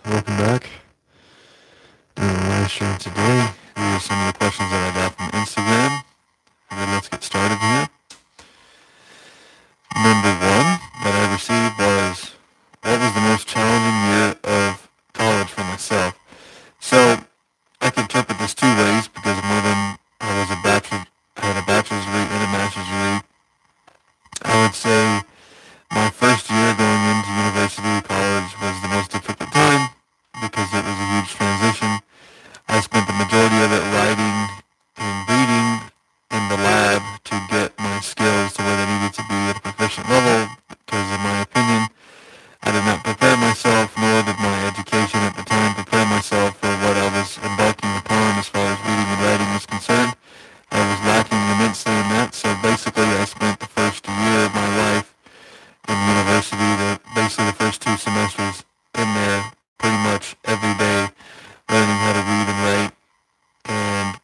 welcome back. Doing a live stream today. These are some of the questions that I got from Instagram. And then let's get started here. Number one that I received was, what was the most challenging year of college for myself? So I can interpret this two ways because more than I had a bachelor's degree and a master's degree. I would say my first year going into university, college, was the most difficult time because it was a huge transition. I spent the majority of it writing and reading in the lab to get my skills to where they needed to be at a proficient level because, in my opinion, I did not prepare myself, nor did my education at the time prepare myself for what I was embarking upon as far as reading and writing was concerned. I was lacking immensely in that, so basically I spent the first year of my life in university, basically the first two semesters in there, pretty much every day, learning how to read and write, and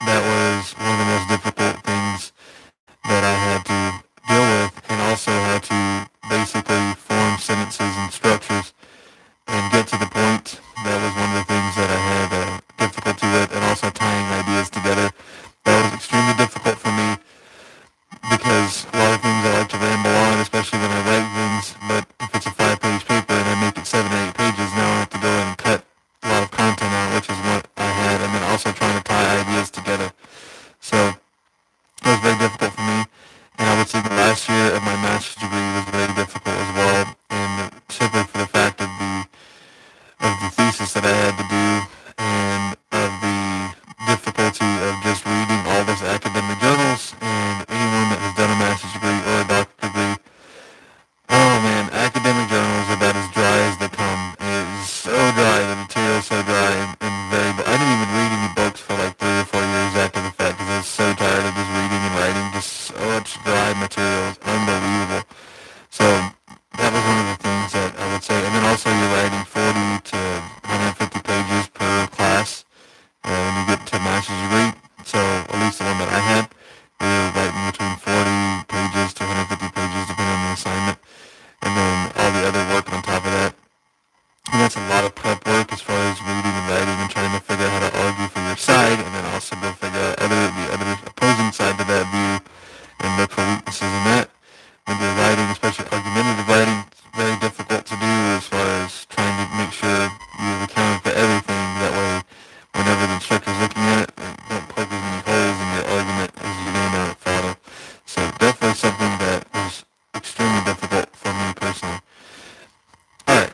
that was one of the most difficult things that I had to deal with, and also how to basically form sentences and structures and get to the point. That was one of the things that I had difficulty with, and also tying ideas together. That was extremely difficult for me because a lot of things I like to ramble on, especially when I write things, but if it's a 5-page paper and I make it 7 or 8 pages, now I have to go in and cut a lot of content out, which is what I had, and then also trying to tie ideas together. So it was very difficult for me, and I would say the last year of my master's degree was very difficult as well, and simply for the fact of the thesis that I had to do, and of the difficulty of just reading all those academic journals. And anyone that has done a master's degree or a doctorate degree, oh man, academic journals are about as dry as they come. It is so dry, the material is so dry and very. I didn't even read any books for like 3 or 4 years after the fact because I was so tired of just reading and writing, just so much dry material. It's unbelievable. So that was one of the things that I would say. And then also you're writing 40 to 150 pages per class when you get to a master's degree. So at least the one that I had, we were writing between 40 pages to 150 pages depending on the assignment. And then all the other work on top of that. And that's a lot of prep work as far as reading and writing and trying to figure out how to argue for your side, and then also go figure out the other opposing side to that view and look for weaknesses in that. When you're writing, especially argumentative writing, it's very difficult to do as far as trying to make sure you've accounted for everything. That way, whenever the instructor's looking at it, don't poke as many holes in your argument as you're going down at photo. So definitely something that was extremely difficult for me personally. Alright,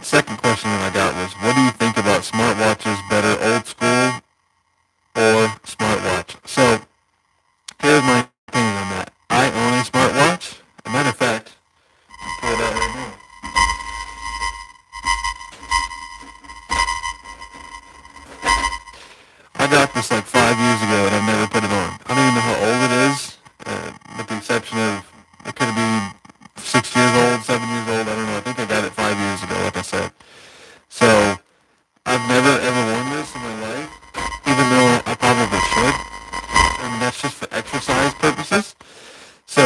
second question that I got was, what do you think about smartwatches, better old school or smartwatch? So, here's my opinion on that. I own a smartwatch. As a matter of fact, I'll pull it out right now. I got this like 5 years ago and I've never put it on. I don't even know how old it is, with the exception of it could be 6 years old, 7 years old, I don't know. I think I got it 5 years ago, like I said. So, I've never ever worn this in my life, even though I probably should. I mean, that's just for exercise purposes. So,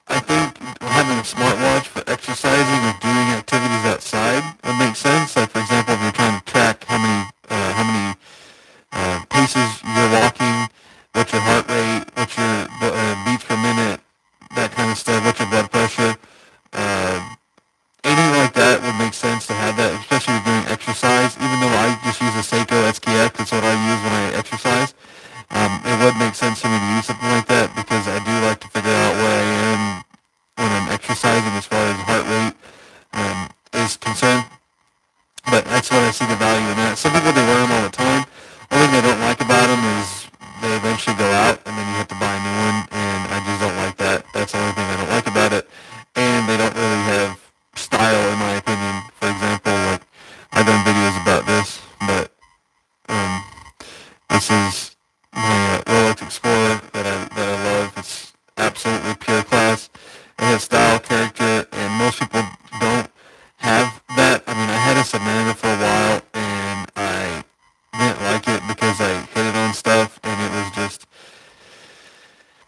I think having a smartwatch for exercising or doing activities outside would make sense. Like, for example, if you're trying to track how many paces you're walking, what's your heart rate, what's your beats per minute, that kind of stuff, what's your blood pressure, anything like that would make sense to have that, especially if you're doing exercise. Even though I just use a Seiko SKX, that's what I use when I exercise. It would make sense for me to use something like that because I do like to figure out where I am when I'm exercising as far as heart rate is concerned. But that's what I see the value in that. Some people, they wear them all the time. One thing I don't like about them is they eventually go out and then you have to buy a new one, and I just don't like that. That's the only thing I don't like about it. And they don't really have style, in my opinion. For example, like, I've done videos about this, but this is my Rolex Explorer that I love. It's absolutely pure class. It has style, character, and most people don't have that. I mean, I had a Samantha for a while, and I didn't like it because I hit it on stuff, and it was just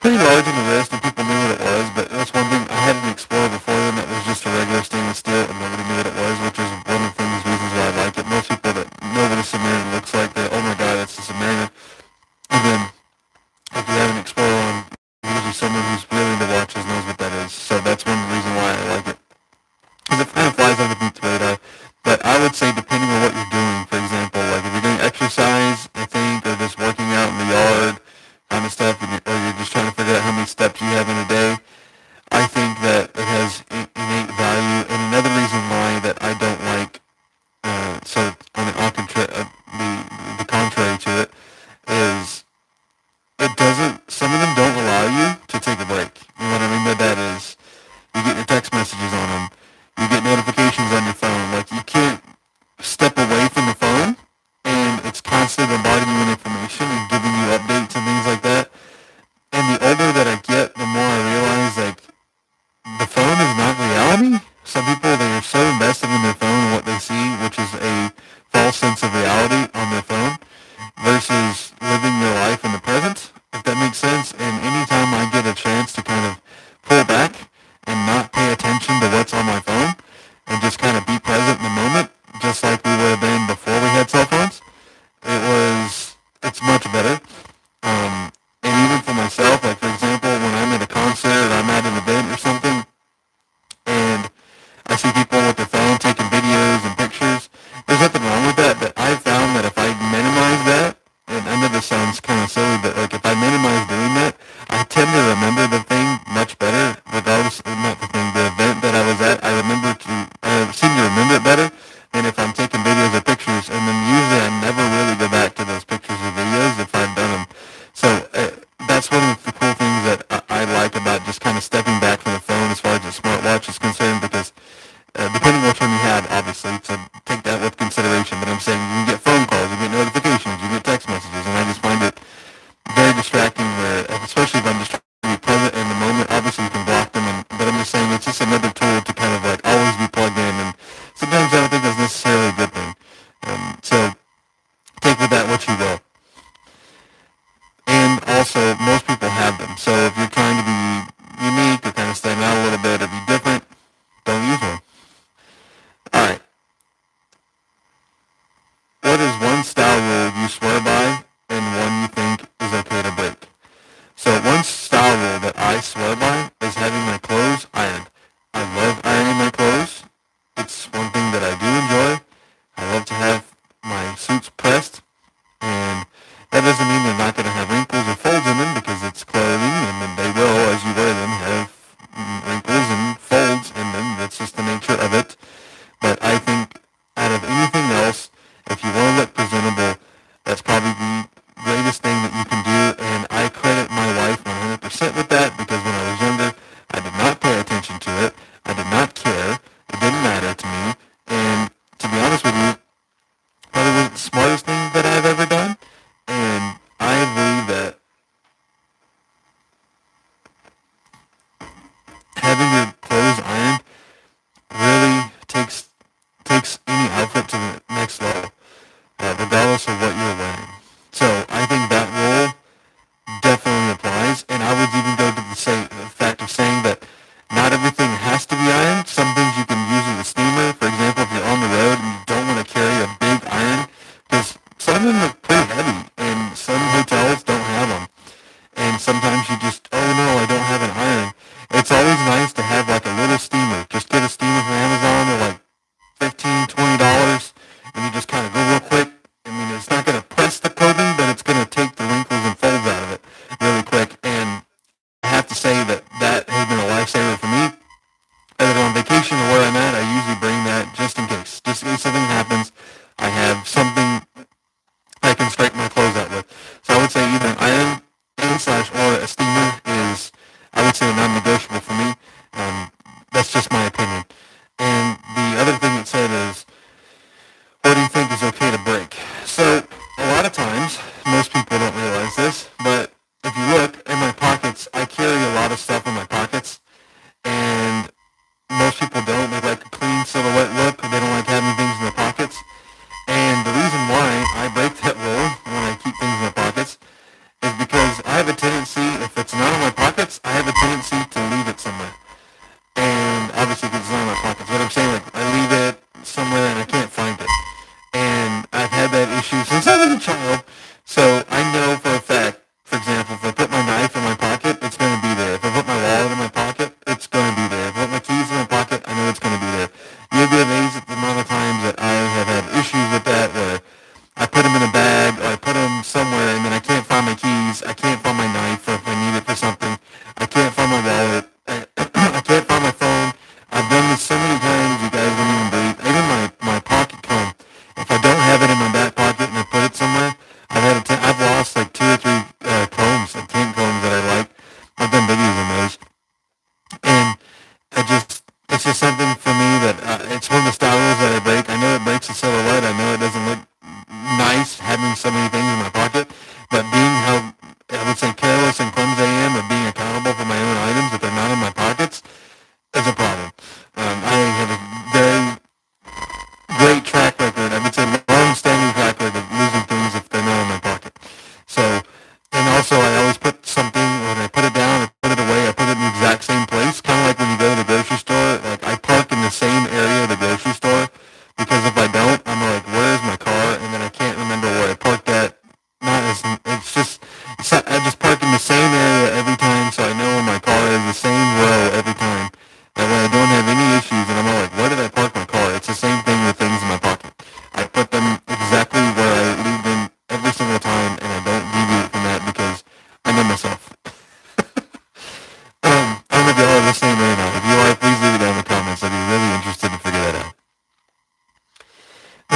pretty large in the wrist, and people knew what it was. But that's one thing. I had an Explorer before then that was just a regular stainless steel, and nobody knew what it was, which is one of the reasons would say depending on what you're doing, for example, like if you're doing exercise, I think, or just working out in the yard, kind of stuff, or you're just trying to figure out how many steps you have in a day, I think that it has innate value. And another reason why that I don't like, so on the contrary to it, is it doesn't, some of them don't allow you to take a break. You know what I mean by that is, you get your text messages on them, you get notifications on your phone, like you can't step away from the phone, and it's constantly bombarding you with information and giving you updates and things like that. And the older that I get, the more I realize, like, the phone is not reality. Some people, they are so invested in their phone and what they see, which is a false sense of reality on their phone, versus living their life in the present, if that makes sense. And anytime I get a chance to kind of pull back and not pay attention to what's on my phone and just kind of be present in the moment, just like we would have been before we had cell phones, it's much better. And even for myself, like for example, when I'm at a concert or I'm at an event or something, and I see people with their phone taking videos and pictures, there's nothing wrong with that, but I've found that if I minimize that, and I know this sounds kind of silly, but like if I minimize doing that, I tend to remember the thing much better, regardless, not the thing, the event that I was at, I seem to remember it better than if I'm taking videos or pictures, and then usually I never really go back to those pictures or videos if I've done them. So that's one of the cool things that I like about just kind of stepping back from the phone as far as the smartwatch is concerned, because depending on which one you had, obviously, so take that with consideration, but I'm saying you can get phone calls, you get notifications, you get text messages, and I just find it very distracting, especially if I'm just trying to be present in the moment. Obviously, you can block them, but I'm just saying it's just another tool to kind of like always be plugged in, and sometimes I don't think that's necessarily a good thing. So take with that what you will. And also, most people have them. So if you're trying to be unique or kind of stand out a little bit or be different, don't use one. All right. What is one style rule you swear by and one you think is okay to break? So one style rule that I swear by is having my clothes ironed. I love ironing my clothes. It's one thing that I do enjoy. I love to have my suits pressed, and that doesn't mean they're not going to have wrinkles or folds in them, because it's clothing, and then they will, as you wear them, have wrinkles and folds in them. That's just the nature of it. But I think out of anything else, if you want to look presentable, that's probably the greatest thing that you can do, and I credit my wife 100% with that, because when I was younger, I did not pay attention to it. I did not care. It didn't matter to me. And to be honest with you, probably wasn't the smartest thing that I've ever done. And I believe that having your clothes ironed really takes any outfit to the next level, regardless of what you're wearing. So I think that rule definitely applies, and I would even go to the fact of saying that not everything has to be ironed. Some things you can use with a steamer. For example, if you're on the road and you don't want to carry a big iron, because some of them are pretty heavy, and some hotels don't have them. And sometimes you just, oh no, I don't have an iron. It's always nice to have like a little steamer. Just get a steamer from Amazon. They're like $15, $20, and you just kind of go real quick. I mean, it's not going to press the clothing, but it's going to take the wrinkles and folds out of it really quick. And I have to say that that has been a lifesaver for me. Either on vacation or where I'm at, I usually bring that just in case. Just in case something happens, I have something I can straighten my clothes out with. So I would say either an iron or a steamer is, I would say, non-negotiable for me. That's just my opinion. And the other thing it said is, what do you think is okay to break? So a lot of times, most people don't realize this, but if you look in my pockets, I carry a lot of stuff in my pockets, and most people don't. They like a clean silhouette look. They don't like having things in their pockets.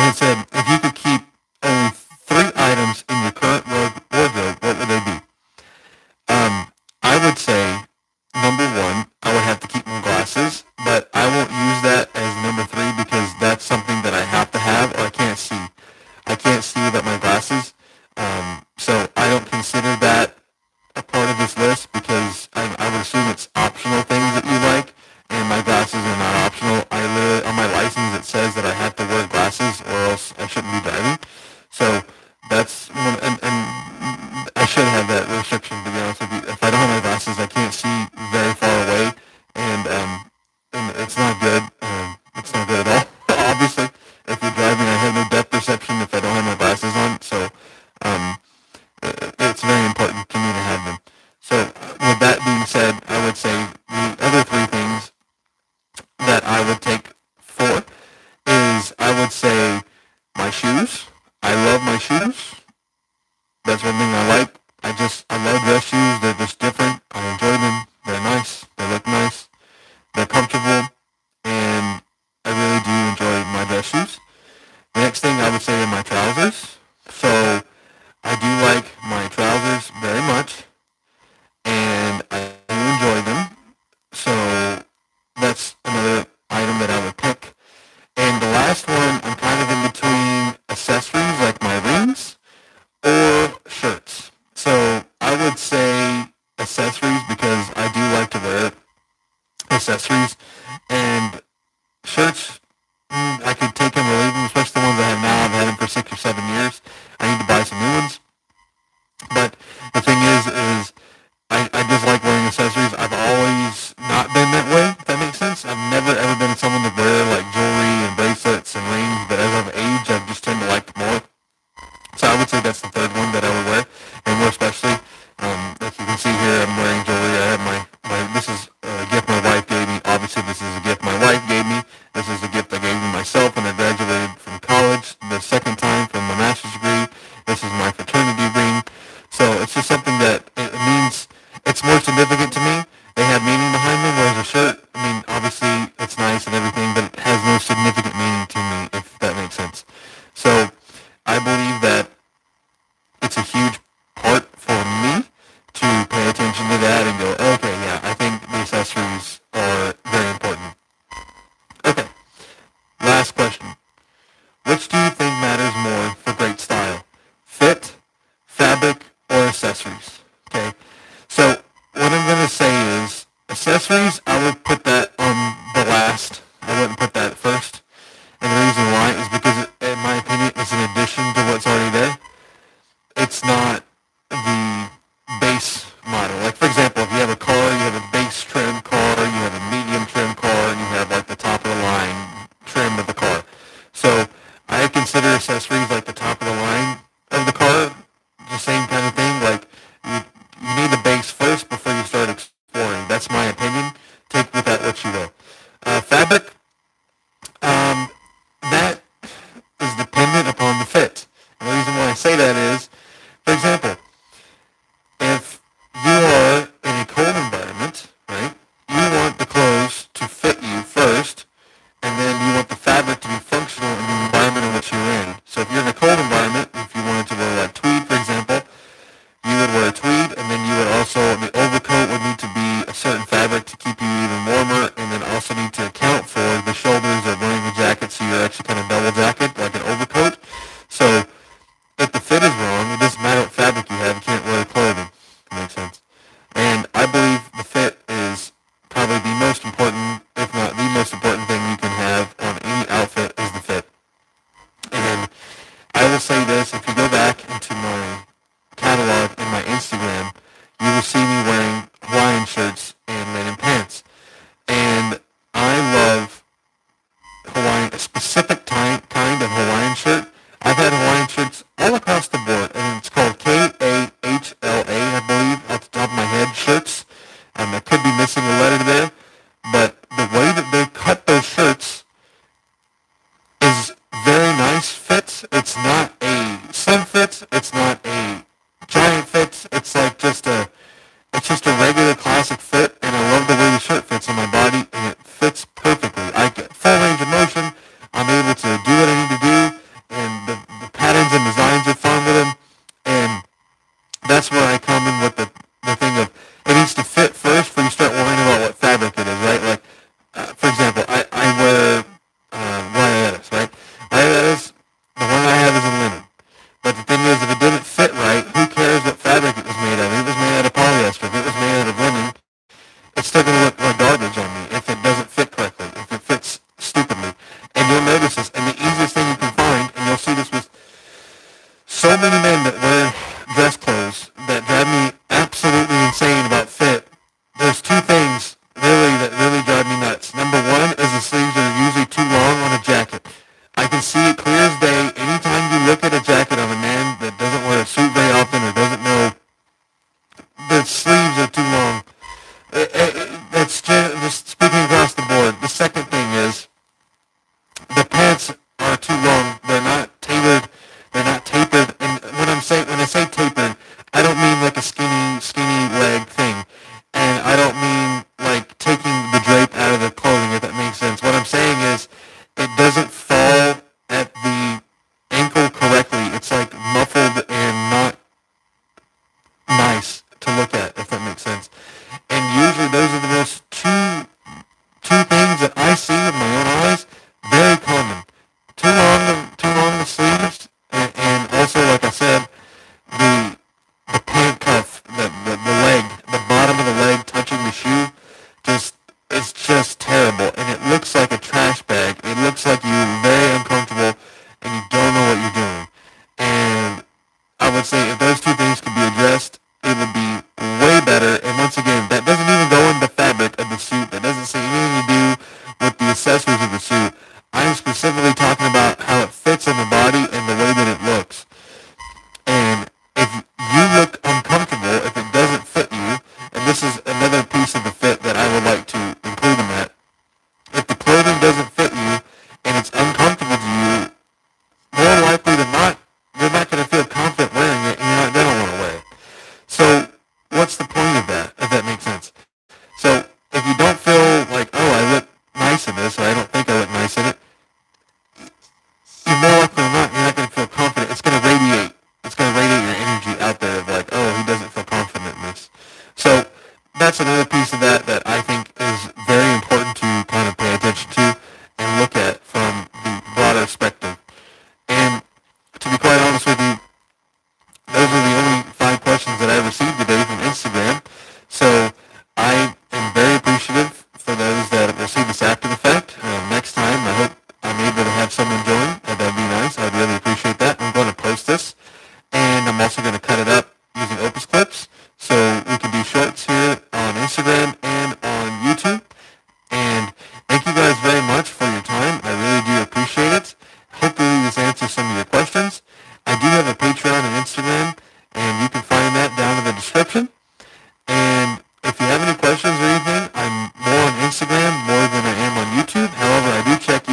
I said, if you could keep only three items in your current wardrobe, what would they be? I would say, number one, I would have to keep my glasses, but I won't use that as number three because that's something that I have to have or I can't see. I can't see without my glasses. So I don't consider that a part of this list because I would assume it's optional things that you like, and my glasses are not optional. I literally, on my license, it says that I have to wear glasses or else I shouldn't be driving. So that's one, and I should have that restriction, to be honest with you. If I don't have my glasses, I can't see very far away, and it's not good. It's not good at all. Obviously, if you're driving, I have no depth perception if I don't have my glasses on. So it's very important for me to have them. So with that being said, I would say the other three things that I would take for is I would say my shoes. I love my shoes. That's one thing I like. I love dress shoes. They're just different. I enjoy them. They're nice. They look nice. They're comfortable. And I really do enjoy my dress shoes. The next thing I would say are my trousers. So I do like my trousers very much. And I do enjoy them. So that's another item that I would pick. And the last one, I'm kind of in between accessories like my rings or shirts. So I would say accessories because I do like to wear accessories. And shirts, I could take them or leave them, especially the ones I have now. I've had them for 6 or 7 years. I need to buy some new ones. But the thing is I just like wearing accessories. I've always not been that way, if that makes sense. I've never ever been someone to wear like jewelry and bracelets and rings, but as I've aged, I've just tend to like more. So I would say that's the third one that I would wear, and more especially, as you can see here, I'm wearing jewelry. I have this is a gift my wife gave me. Obviously, this is a gift my wife gave me. This is a gift I gave me myself when I graduated from college, the second time from my master's degree. This is my fraternity ring. So it's just something that it means, it's more significant to me. They have meaning behind them, whereas a shirt, I mean, obviously it's nice and everything, but it has no significant meaning to me, if that makes sense. So I believe that it's a huge part for me to pay attention to that and go, okay, yeah, I think the accessories are very important. Okay, last question. Which do you think matters more for great style? Fit, fabric, or accessories? Okay, so what I'm going to say is accessories, I would put that on the last. I wouldn't put that first. And the reason why is because, in my opinion, it's an addition to what's already there. It's not the base model. Like, for example, if you have a car, you have a base trim car, you have a medium trim car, and you have, like, the top of the line trim of the car. So I consider accessories like the top of the line of the car, the same kind of thing. Like, you need the base first before you start exploring. That's my opinion. Take with that what you will. Fabric, that is dependent upon the fit. And the reason why I say that is, for example, if you are in a cold environment, right, you want the clothes to fit you first, and then you want the fabric to be functional in the environment in which you're in. So if you're in a cold environment, if you wanted to wear like tweed, for example, you would wear a tweed, and then you would also, the overcoat would need to be a certain fabric to keep you even warmer, and then also need to account for the shoulders of wearing a jacket, so you're actually kind of double jacket, like an overcoat. So if the fit is wrong, it doesn't matter what fabric you have, you can't wear clothing. That makes sense. And I believe the fit is probably the most important, if not the most important thing you can have on any outfit is the fit. And I will say this, if you go back into my catalog in my Instagram, you will see me wearing Hawaiian shirts and linen pants. And I love Hawaiian, a specific kind of Hawaiian shirt. I've had Hawaiian shirts all across the board, and it's called KAHLA, I believe, off the top of my head, shirts. I could be missing a letter there, but the way that they cut those shirts is very nice fit. It's not a slim fit. It's not a giant fit. It's like just a regular classic fit, and I love the way the shirt fits on my body, and it fits perfectly. I get full range of motion. I'm able to do what I need to do, can see it clear as day. Anytime you look at a jacket of a man that doesn't wear a suit very often or doesn't know the sleeves are too long, it's just speaking across the board. The second thing is the pants are too long. They're not tailored. They're not tapered. And when I say tapered, I don't mean like a skinny leg thing. And I don't mean like taking the drape out of the clothing, if that makes sense. What I'm saying is it doesn't fall at the ankle correctly. It's like muffled and not nice to look at, if that makes sense. And usually those are the most two things that I see with my own eyes, very common. Too long the sleeves, and also, like I said, the pant cuff, the leg, the bottom of the leg touching the shoe, it's just terrible, and it looks like a trash bag. It looks like you're very uncomfortable, and you don't know what you're doing. And I would say if those two things could be addressed, it would be way better. And once again, that doesn't even go in the fabric of the suit. That doesn't say anything to do with the accessories of the suit. I'm specifically talking about how it fits on the body and the way that it looks. And if you look uncomfortable, if it doesn't fit you, and this is another piece of the fit that I would like to include in that, if the clothing doesn't fit you and it's uncomfortable to you, more likely than not, you're not going to feel confident wearing it, and you're not going to want to wear it. So what's the point of that, if that makes sense? So if you don't feel like, oh, I look nice in this, or I don't think I look nice in it, you're more likely than not, you're not going to feel confident. It's going to radiate. It's going to radiate your energy out there of like, oh, he doesn't feel confident in this. So that's another piece of that I think is very important to kind of pay attention to and look at from the broader spectrum. And to be quite honest with you, those are the only 5 questions that I received today from Instagram. So I am very appreciative for those that receive this after the fact. Next time, I hope I'm able to have someone join. That'd be nice. I'd really appreciate that. I'm going to post this, and I'm also going to cut it up using Opus Clips, so we can do shorts here on Instagram and on YouTube. And thank you guys very much for your time. I really do appreciate it. Hopefully this answers some of your questions. I do have a Patreon and Instagram, and you can find that down in the description. And if you have any questions or anything, I'm more on Instagram more than I am on YouTube. However, I do check